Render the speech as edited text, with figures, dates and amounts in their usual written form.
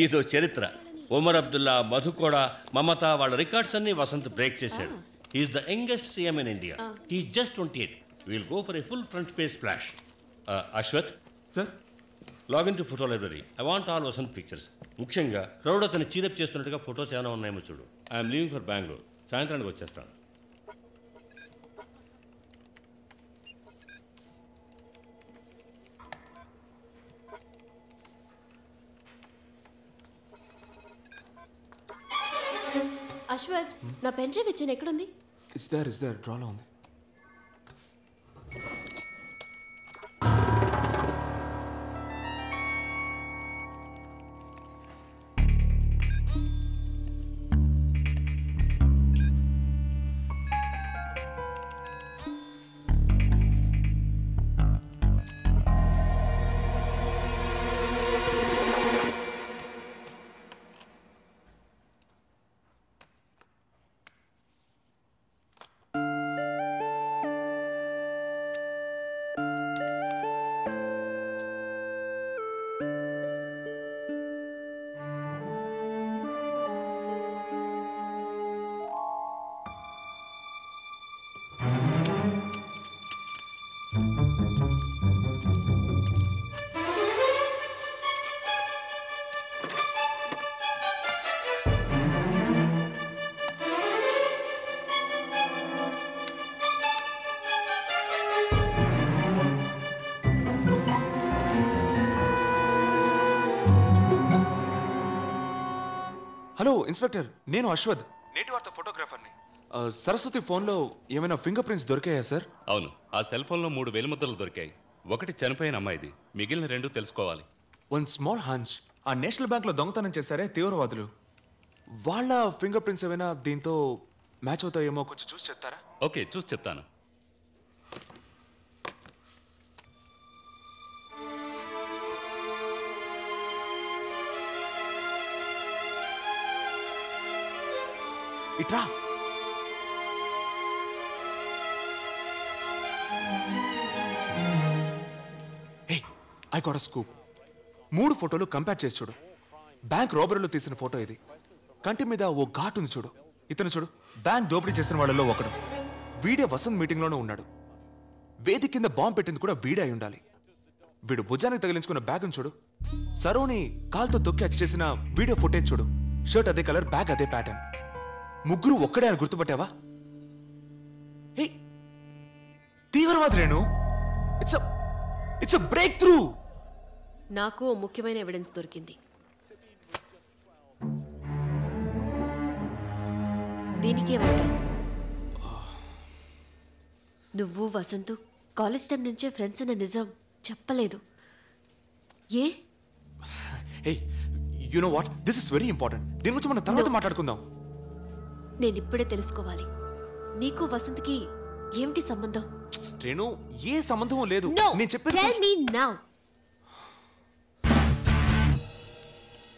ఇదో చరిత్ర. ఒమర్ అబ్దుల్లా, మధుకోడ, మమత వాళ్ళ రికార్డ్స్ అన్ని వసంత్ బ్రేక్ చేశాడు. He's the youngest CM in India. He's just 28. Will go for a full front page splash. Ashwath sir, log in to photo library. I want all Vasant pictures. ముఖ్యంగా crowd అతను cheer up చేస్తున్నట్టుగా photos ఏమైనా ఉన్నాయేమో చూడు. I'm leaving for Bengaluru. సాయంత్రానికి వచ్చేస్తాను. అశ్వత్, నా pen drive ఇచ్చాను, ఎక్కడుంది? ఇట్స్ దేర్ డ్రాలో ఉంది. హలో ఇన్స్పెక్టర్, నేను అశ్వత్, నేటి వార్త ఫోటోగ్రాఫర్ని. సరస్వతి ఫోన్లో ఏమైనా ఫింగర్ ప్రింట్స్ దొరికాయా సార్? అవును, ఆ సెల్ ఫోన్లో 3 వేలిముద్రలు దొరికాయి. ఒకటి చనిపోయిన అమ్మాయిది, మిగిలిన 2 తెలుసుకోవాలి. One small hunch. ఆ నేషనల్ బ్యాంక్లో దొంగతనం చేశారే తీవ్రవాదులు, వాళ్ళ ఫింగర్ ప్రింట్స్ ఏమైనా దీంతో మ్యాచ్ అవుతాయేమో కొంచెం చూసి చెప్తారా? ఓకే, చూసి చెప్తాను. ఇట్రా. హే, ఐ గాట్ ఎ స్కూప్. 3 ఫోటోలు కంపేర్ చేసి చూడు. బ్యాంక్ రాబరీలో తీసిన ఫోటో ఇది. కంటి మీద ఓ ఘాట్ ఉంది చూడు. ఇతను చూడు, బ్యాంక్ దోపిడీ చేసిన వాళ్ళలో ఒకడు. వీడే వసంత్ మీటింగ్లోనే ఉన్నాడు. వేది కింద బాంబు పెట్టింది కూడా వీడే అయి ఉండాలి. వీడు భుజానికి తగిలించుకున్న బ్యాగ్ చూడు. సరోని కాల్తో తొక్కి అచ్చి చేసిన వీడియో ఫుటేజ్ చూడు. షర్ట్ అదే కలర్, బ్యాగ్ అదే ప్యాటర్న్. ముగ్గురు ఒక్కడే అని గుర్తుపట్టావా? హే, తీవ్రవాదులేను. It's a breakthrough. నాకు ముఖ్యమైన ఎవిడెన్స్ దొరికింది. దీనికేమంటావు? నువ్వు వసంతు కాలేజ్ టైం నుంచే ఫ్రెండ్స్ అన్న నిజం చెప్పలేదు. ఏ? Hey, you know what, this is very important. దీని గురించి మనం తర్వాత మాట్లాడుకుందాం. నేను ఇప్పుడే తెలుసుకోవాలి. నీకు వసంత్కి ఏమిటి సంబంధం? రేణు, ఏ సంబంధం లేదు. No, నేను చెప్పేది tell me now.